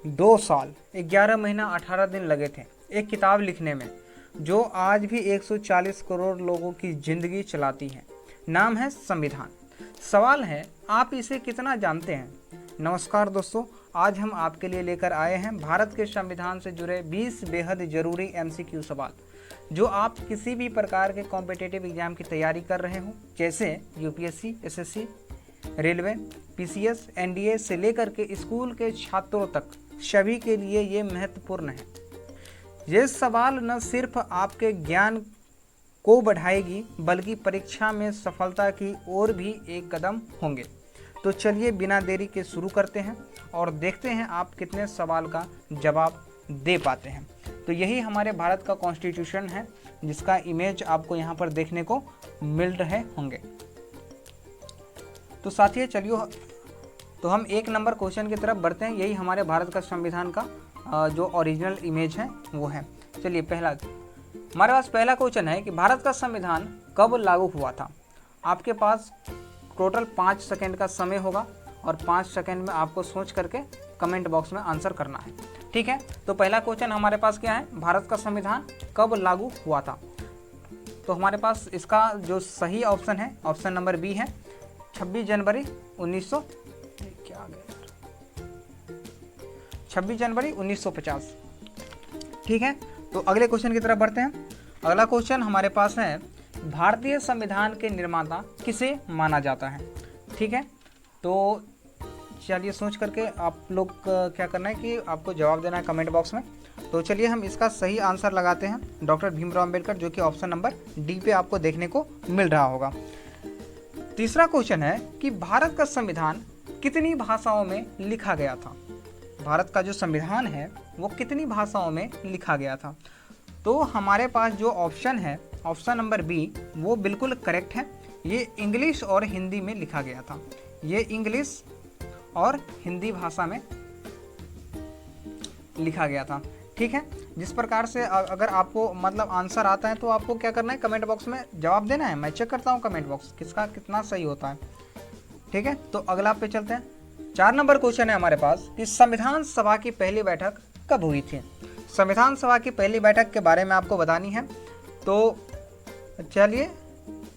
2 साल 11 महीना 18 दिन लगे थे एक किताब लिखने में, जो आज भी 140 करोड़ लोगों की जिंदगी चलाती है। नाम है संविधान। सवाल है, आप इसे कितना जानते हैं? नमस्कार दोस्तों, आज हम आपके लिए लेकर आए हैं भारत के संविधान से जुड़े 20 बेहद जरूरी MCQ सवाल, जो आप किसी भी प्रकार के कॉम्पिटिटिव एग्जाम की तैयारी कर रहे हो, जैसे UPSC, SSC, railway, PCS, NDA से लेकर के स्कूल के छात्रों तक, सभी के लिए ये महत्वपूर्ण है। ये सवाल न सिर्फ आपके ज्ञान को बढ़ाएगी, बल्कि परीक्षा में सफलता की ओर भी एक कदम होंगे। तो चलिए बिना देरी के शुरू करते हैं और देखते हैं आप कितने सवाल का जवाब दे पाते हैं। तो यही हमारे भारत का कॉन्स्टिट्यूशन है, जिसका इमेज आपको यहाँ पर देखने को मिल रहे होंगे। तो साथियों चलिए, तो हम 1 नंबर क्वेश्चन की तरफ बढ़ते हैं। यही हमारे भारत का संविधान का जो ओरिजिनल इमेज है वो है। चलिए हमारे पास पहला क्वेश्चन है कि भारत का संविधान कब लागू हुआ था? आपके पास टोटल 5 सेकंड का समय होगा और 5 सेकंड में आपको सोच करके कमेंट बॉक्स में आंसर करना है, ठीक है। तो पहला क्वेश्चन हमारे पास क्या है, भारत का संविधान कब लागू हुआ था? तो हमारे पास इसका जो सही ऑप्शन है, ऑप्शन नंबर बी है, 26 जनवरी 1950, ठीक है। तो अगले क्वेश्चन की तरफ बढ़ते हैं। अगला क्वेश्चन हमारे पास है, भारतीय संविधान के निर्माता किसे माना जाता है? ठीक है, तो चलिए सोच करके आप लोग क्या करना है कि आपको जवाब देना है कमेंट बॉक्स में। तो चलिए हम इसका सही आंसर लगाते हैं, डॉक्टर भीमराव अंबेडकर, जो कि ऑप्शन नंबर डी पे आपको देखने को मिल रहा होगा। तीसरा क्वेश्चन है कि भारत का संविधान कितनी भाषाओं में लिखा गया था? भारत का जो संविधान है वो कितनी भाषाओं में लिखा गया था? तो हमारे पास जो ऑप्शन है, ऑप्शन नंबर बी, वो बिल्कुल करेक्ट है। ये इंग्लिश और हिंदी में लिखा गया था। ये इंग्लिश और हिंदी भाषा में लिखा गया था, ठीक है। जिस प्रकार से अगर आपको मतलब आंसर आता है तो आपको क्या करना है, कमेंट बॉक्स में जवाब देना है। मैं चेक करता हूँ कमेंट बॉक्स किसका कितना सही होता है, ठीक है। तो अगला पे चलते हैं। 4 नंबर क्वेश्चन है हमारे पास कि संविधान सभा की पहली बैठक कब हुई थी? संविधान सभा की पहली बैठक के बारे में आपको बतानी है। तो चलिए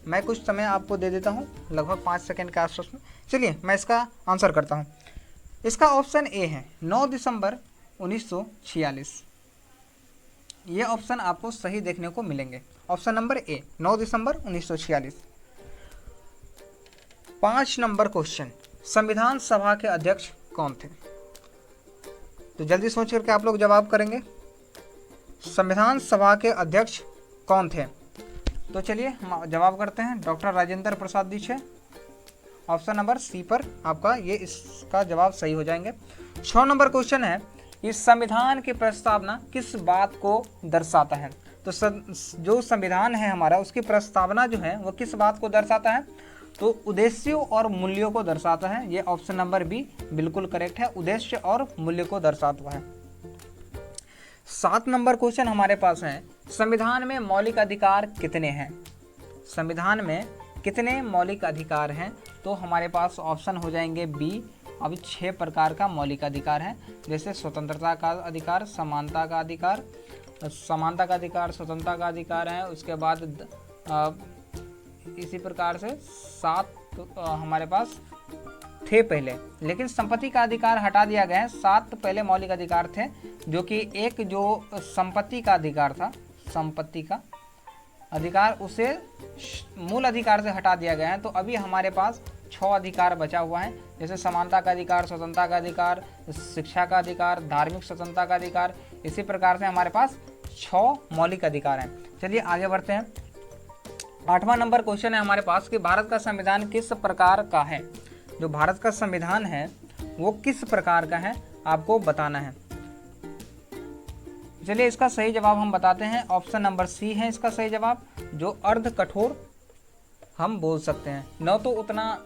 मैं कुछ समय आपको दे देता हूँ, लगभग 5 सेकंड के आसपास में। चलिए मैं इसका आंसर करता हूँ। इसका ऑप्शन ए है 9 दिसंबर 1946। ये ऑप्शन आपको सही देखने को मिलेंगे। Option number A 9 December 1946। 5 number question, संविधान सभा के अध्यक्ष कौन थे? तो जल्दी सोच करके आप लोग जवाब करेंगे। संविधान सभा के अध्यक्ष कौन थे? तो चलिए हम जवाब करते हैं, डॉक्टर राजेंद्र प्रसाद जी थे। ऑप्शन नंबर सी पर आपका ये इसका जवाब सही हो जाएंगे। 6 नंबर क्वेश्चन है, इस संविधान की प्रस्तावना किस बात को दर्शाता है? तो जो संविधान है हमारा, उसकी प्रस्तावना जो है वो किस बात को दर्शाता है? तो उद्देश्यों और मूल्यों को दर्शाता है। ये ऑप्शन नंबर बी बिल्कुल करेक्ट है, उद्देश्य और मूल्य को दर्शाता है। 7 नंबर क्वेश्चन हमारे पास है, संविधान में मौलिक अधिकार कितने हैं? संविधान में कितने मौलिक अधिकार हैं? तो हमारे पास ऑप्शन हो जाएंगे बी। अभी 6 प्रकार का मौलिक अधिकार है, जैसे स्वतंत्रता का अधिकार, समानता का अधिकार, स्वतंत्रता का अधिकार है। उसके बाद इसी प्रकार से 7 हमारे पास थे पहले, लेकिन संपत्ति का अधिकार हटा दिया गया है। 7 पहले मौलिक अधिकार थे, जो कि एक जो संपत्ति का अधिकार था, संपत्ति का अधिकार, उसे मूल अधिकार से हटा दिया गया है। तो अभी हमारे पास 6 अधिकार बचा हुआ है, जैसे समानता का अधिकार, स्वतंत्रता का अधिकार, शिक्षा का अधिकार, धार्मिक स्वतंत्रता का अधिकार। इसी प्रकार से हमारे पास 6 मौलिक अधिकार हैं। चलिए आगे बढ़ते हैं। 8वां नंबर क्वेश्चन है हमारे पास कि भारत का संविधान किस प्रकार का है? जो भारत का संविधान है वो किस प्रकार का है, आपको बताना है। चलिए इसका सही जवाब हम बताते हैं। ऑप्शन नंबर सी है इसका सही जवाब, जो अर्ध कठोर हम बोल सकते हैं। न तो उतना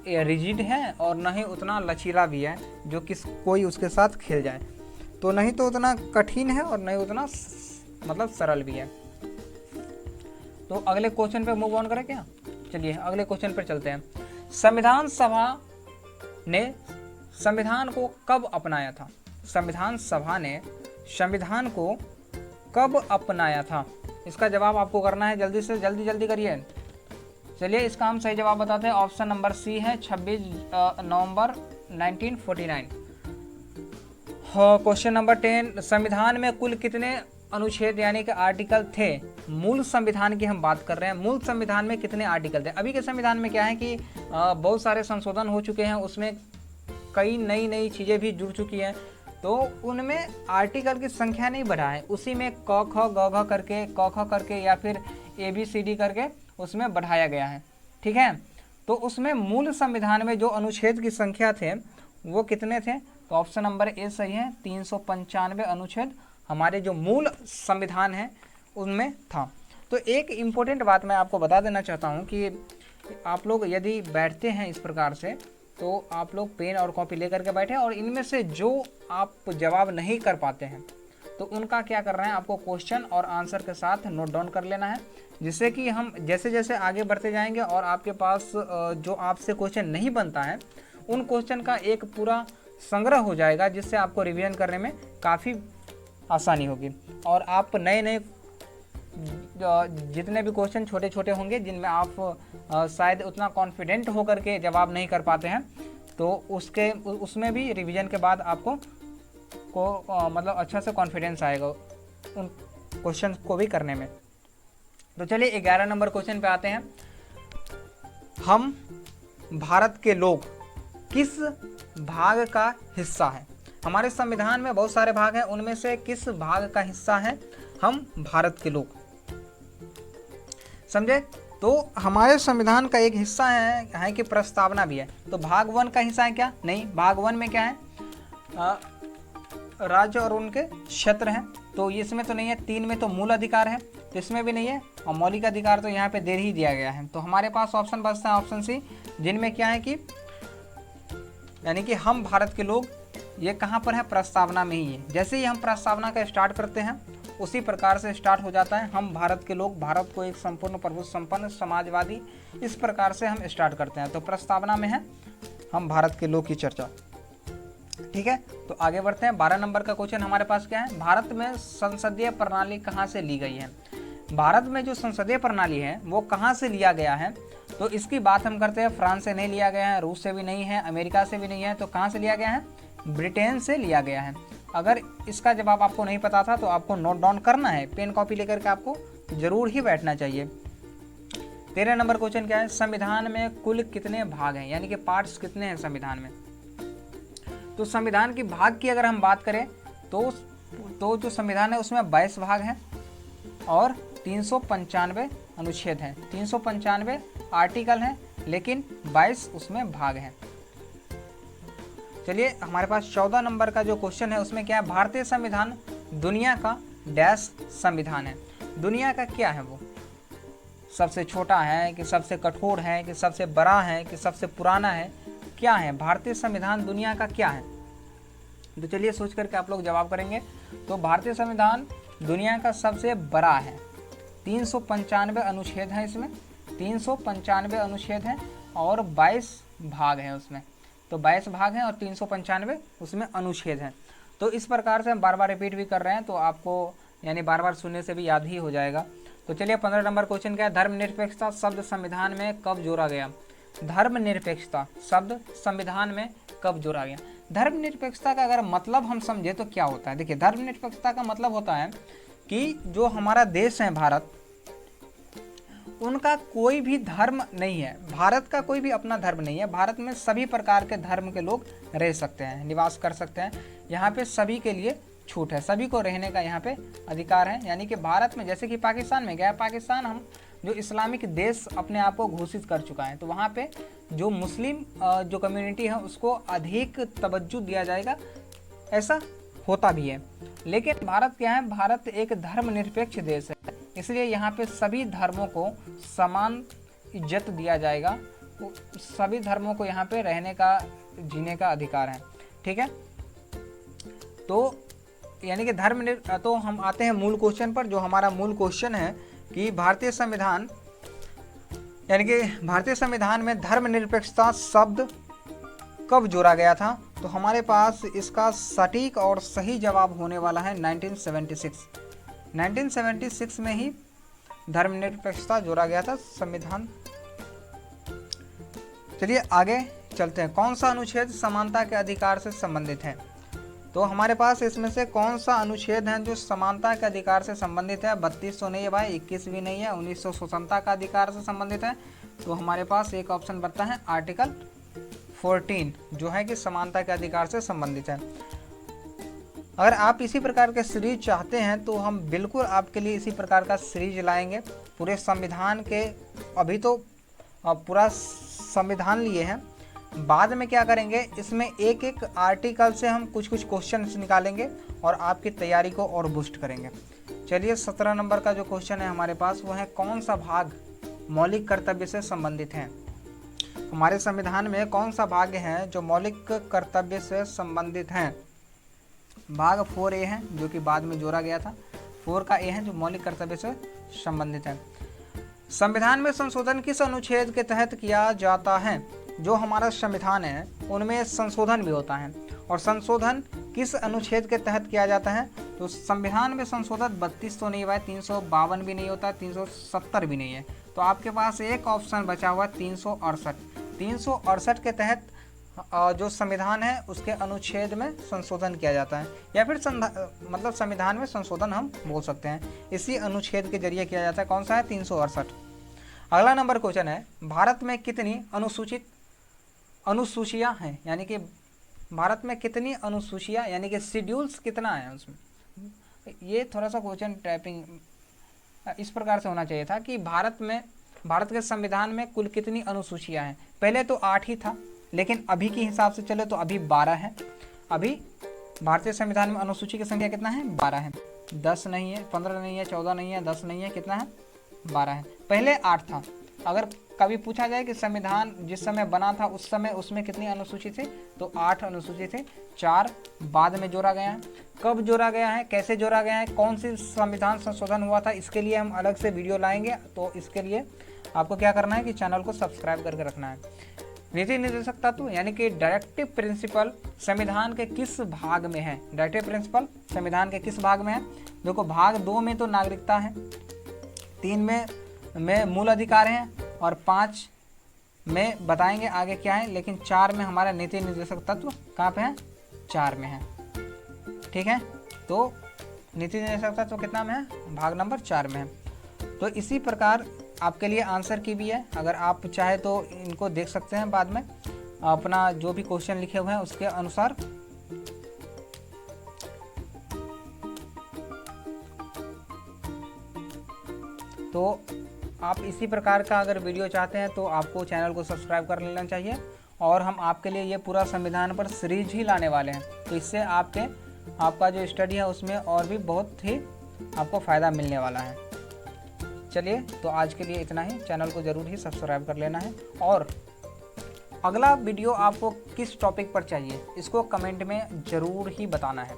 रिजिड है और न ही उतना लचीला भी है जो कोई उसके साथ खेल जाए। तो नहीं तो उतना कठिन है और नहीं उतना मतलब सरल भी है। तो अगले क्वेश्चन पे मूव ऑन करें क्या? चलिए अगले क्वेश्चन पर चलते हैं। संविधान सभा ने संविधान को कब अपनाया था? संविधान सभा ने संविधान को कब अपनाया था? इसका जवाब आपको करना है, जल्दी से जल्दी करिए। चलिए इसका हम सही जवाब बताते हैं। ऑप्शन नंबर सी है 26 नवंबर 1949। क्वेश्चन नंबर 10, संविधान में कुल कितने अनुच्छेद यानी कि आर्टिकल थे? मूल संविधान की हम बात कर रहे हैं, मूल संविधान में कितने आर्टिकल थे? अभी के संविधान में क्या है कि बहुत सारे संशोधन हो चुके हैं, उसमें कई नई चीज़ें भी जुड़ चुकी हैं, तो उनमें आर्टिकल की संख्या नहीं बढ़ा है, उसी में क ख ग घ करके क ख करके या फिर ABCD करके उसमें बढ़ाया गया है। ठीक है, तो उसमें मूल संविधान में जो अनुच्छेद की संख्या थे वो कितने थे? तो ऑप्शन नंबर ए सही है, 395 अनुच्छेद हमारे जो मूल संविधान है उनमें था। तो एक इम्पोर्टेंट बात मैं आपको बता देना चाहता हूँ कि आप लोग यदि बैठते हैं इस प्रकार से, तो आप लोग पेन और कॉपी लेकर के बैठे और इनमें से जो आप जवाब नहीं कर पाते हैं तो उनका क्या कर रहे हैं, आपको क्वेश्चन और आंसर के साथ नोट डाउन कर लेना है, जिससे कि हम जैसे जैसे आगे बढ़ते जाएंगे और आपके पास जो आपसे क्वेश्चन नहीं बनता है उन क्वेश्चन का एक पूरा संग्रह हो जाएगा, जिससे आपको रिवीजन करने में काफ़ी आसानी होगी। और आप नए जितने भी क्वेश्चन छोटे छोटे होंगे जिनमें आप शायद उतना कॉन्फिडेंट होकर के जवाब नहीं कर पाते हैं, तो उसमें भी रिवीजन के बाद आपको मतलब अच्छा से कॉन्फिडेंस आएगा उन क्वेश्चन को भी करने में। तो चलिए 11 नंबर क्वेश्चन पे आते हैं। हम भारत के लोग किस भाग का हिस्सा है? हमारे संविधान में बहुत सारे भाग हैं, उनमें से किस भाग का हिस्सा है हम भारत के लोग? समझे? तो हमारे संविधान का एक हिस्सा है कि प्रस्तावना भी है। तो भाग 1 का हिस्सा है क्या? नहीं, भाग 1 में क्या है? राज्य और उनके क्षेत्र हैं, तो इसमें तो नहीं है। 3 में तो मूल अधिकार है, तो इसमें भी नहीं है। और मौलिक अधिकार तो यहाँ पे दे ही दिया गया है। तो हमारे पास ऑप्शन बचता है ऑप्शन सी, जिनमें क्या है कि यानी कि हम भारत के लोग, ये कहाँ पर है? प्रस्तावना में ही है। जैसे ही हम प्रस्तावना का स्टार्ट करते हैं उसी प्रकार से स्टार्ट हो जाता है हम भारत के लोग, भारत को एक संपूर्ण प्रभुत्व संपन्न समाजवादी, इस प्रकार से हम स्टार्ट करते हैं। तो प्रस्तावना में है हम भारत के लोग की चर्चा। ठीक है, तो आगे बढ़ते हैं। 12 नंबर का क्वेश्चन हमारे पास क्या है? भारत में संसदीय प्रणाली कहाँ से ली गई है? भारत में जो संसदीय प्रणाली है वो कहाँ से लिया गया है? तो इसकी बात हम करते हैं, फ्रांस से नहीं लिया गया है, रूस से भी नहीं है, अमेरिका से भी नहीं है, तो कहाँ से लिया गया है? ब्रिटेन से लिया गया है। अगर इसका जवाब आपको नहीं पता था तो आपको नोट डाउन करना है, पेन कॉपी लेकर के आपको जरूर ही बैठना चाहिए। 13 नंबर क्वेश्चन क्या है? संविधान में कुल कितने भाग हैं, यानी कि पार्ट्स कितने हैं संविधान में? तो संविधान की भाग की अगर हम बात करें तो जो संविधान है उसमें 22 भाग हैं और 395 अनुच्छेद हैं, 395 आर्टिकल हैं, लेकिन 22 उसमें भाग हैं। चलिए हमारे पास 14 नंबर का जो क्वेश्चन है उसमें क्या है? भारतीय संविधान दुनिया का डैश संविधान है। दुनिया का क्या है वो? सबसे छोटा है कि सबसे कठोर है कि सबसे बड़ा है कि सबसे पुराना है? क्या है भारतीय संविधान? दुनिया का क्या है? तो चलिए सोच करके आप लोग जवाब करेंगे। तो भारतीय संविधान दुनिया का सबसे बड़ा है, 395 अनुच्छेद हैं इसमें, 395 अनुच्छेद हैं और 22 भाग हैं उसमें। तो 22 भाग हैं और 395 उसमें अनुच्छेद हैं। तो इस प्रकार से हम बार बार रिपीट भी कर रहे हैं, तो आपको यानी बार बार सुनने से भी याद ही हो जाएगा। तो चलिए 15 नंबर क्वेश्चन क्या है? धर्मनिरपेक्षता शब्द संविधान में कब जोड़ा गया? धर्मनिरपेक्षता शब्द संविधान में कब जोड़ा गया? धर्मनिरपेक्षता का अगर मतलब हम समझे तो क्या होता है? देखिए, धर्मनिरपेक्षता का मतलब होता है कि जो हमारा देश है भारत, उनका कोई भी धर्म नहीं है, भारत का कोई भी अपना धर्म नहीं है। भारत में सभी प्रकार के धर्म के लोग रह सकते हैं, निवास कर सकते हैं। यहाँ पे सभी के लिए छूट है, सभी को रहने का यहाँ पे अधिकार है। यानी कि भारत में, जैसे कि पाकिस्तान में क्या है, पाकिस्तान हम जो इस्लामिक देश अपने आप को घोषित कर चुका है, तो वहाँ पे जो मुस्लिम जो कम्युनिटी है उसको अधिक तवज्जो दिया जाएगा, ऐसा होता भी है। लेकिन भारत क्या है? भारत एक धर्मनिरपेक्ष देश है, इसलिए यहाँ पे सभी धर्मों को समान इज्जत दिया जाएगा। सभी धर्मों को यहाँ पे रहने का, जीने का अधिकार है। ठीक है, तो यानी कि तो हम आते हैं मूल क्वेश्चन पर। जो हमारा मूल क्वेश्चन है कि भारतीय संविधान, यानी कि भारतीय संविधान में धर्मनिरपेक्षता शब्द कब जोड़ा गया था? तो हमारे पास इसका सटीक और सही जवाब होने वाला है 1976। 1976 में ही धर्मनिरपेक्षता जोड़ा गया था संविधान। चलिए आगे चलते हैं। कौन सा अनुच्छेद समानता के अधिकार से संबंधित है? तो हमारे पास इसमें से कौन सा अनुच्छेद है जो समानता के अधिकार से संबंधित है? 32 तो नहीं है भाई, 21 भी नहीं है, 1900 स्वतंत्रता का अधिकार से संबंधित है। तो हमारे पास एक ऑप्शन बनता है आर्टिकल 14 जो है कि समानता के अधिकार से संबंधित है। अगर आप इसी प्रकार के सीरीज चाहते हैं तो हम बिल्कुल आपके लिए इसी प्रकार का सीरीज लाएंगे पूरे संविधान के। अभी तो पूरा संविधान लिए हैं, बाद में क्या करेंगे, इसमें एक एक आर्टिकल से हम कुछ कुछ क्वेश्चन निकालेंगे और आपकी तैयारी को और बूस्ट करेंगे। चलिए 17 नंबर का जो क्वेश्चन है हमारे पास वो है, कौन सा भाग मौलिक कर्तव्य से संबंधित है? हमारे संविधान में कौन सा भाग है जो मौलिक कर्तव्य से संबंधित है? भाग 4A है जो कि बाद में जोड़ा गया था। 4 का A है जो मौलिक कर्तव्य से संबंधित है। संविधान में संशोधन किस अनुच्छेद के तहत किया जाता है? जो हमारा संविधान है उनमें संशोधन भी होता है, और संशोधन किस अनुच्छेद के तहत किया जाता है? तो संविधान में संशोधन 32 तो नहीं हुआ है, 352 भी नहीं होता, 370 भी नहीं है। तो आपके पास एक ऑप्शन बचा हुआ 368। 368 के तहत जो संविधान है उसके अनुच्छेद में संशोधन किया जाता है, या फिर मतलब संविधान में संशोधन हम बोल सकते हैं, इसी अनुच्छेद के जरिए किया जाता है। कौन सा है? 368। अगला नंबर क्वेश्चन है, भारत में कितनी अनुसूचियाँ हैं? यानी कि भारत में कितनी अनुसूचियाँ यानी कि शेड्यूल्स कितना है उसमें? ये थोड़ा सा क्वेश्चन टाइपिंग इस प्रकार से होना चाहिए था कि भारत के संविधान में कुल कितनी अनुसूचियाँ हैं? पहले तो 8 ही था, लेकिन अभी के हिसाब से चले तो अभी 12 है। अभी भारतीय संविधान में अनुसूची की संख्या कितना है? 12 है। 10 नहीं है, 15 नहीं है, 14 नहीं है, 10 नहीं है, कितना है? 12 है। पहले 8 था। अगर कभी पूछा जाए कि संविधान जिस समय बना था उस समय उसमें कितनी अनुसूची थी, तो 8 अनुसूची थी। 4 बाद में जोड़ा गया है। कब जोड़ा गया है, कैसे जोड़ा गया है, कौन सी संविधान संशोधन हुआ था, इसके लिए हम अलग से वीडियो लाएंगे। तो इसके लिए आपको क्या करना है कि चैनल को सब्सक्राइब करके रखना है। नीति निर्देशक तत्व यानी कि डायरेक्टिव प्रिंसिपल संविधान के किस भाग में है? डायरेक्टिव प्रिंसिपल संविधान के किस भाग में है? देखो, भाग 2 में तो नागरिकता है, 3 में मूल अधिकार हैं, और 5 में बताएंगे आगे क्या है, लेकिन 4 में हमारा नीति निर्देशक तत्व कहाँ पे है? 4 में है। ठीक है, तो नीति निर्देशक तत्व कितना में है? भाग नंबर 4 में है। तो इसी प्रकार आपके लिए आंसर की भी है, अगर आप चाहे तो इनको देख सकते हैं बाद में अपना जो भी क्वेश्चन लिखे हुए हैं उसके अनुसार। तो आप इसी प्रकार का अगर वीडियो चाहते हैं तो आपको चैनल को सब्सक्राइब कर लेना चाहिए, और हम आपके लिए ये पूरा संविधान पर सीरीज ही लाने वाले हैं। तो इससे आपका जो स्टडी है उसमें और भी बहुत ही आपको फ़ायदा मिलने वाला है। चलिए, तो आज के लिए इतना ही। चैनल को ज़रूर ही सब्सक्राइब कर लेना है, और अगला वीडियो आपको किस टॉपिक पर चाहिए इसको कमेंट में ज़रूर ही बताना है।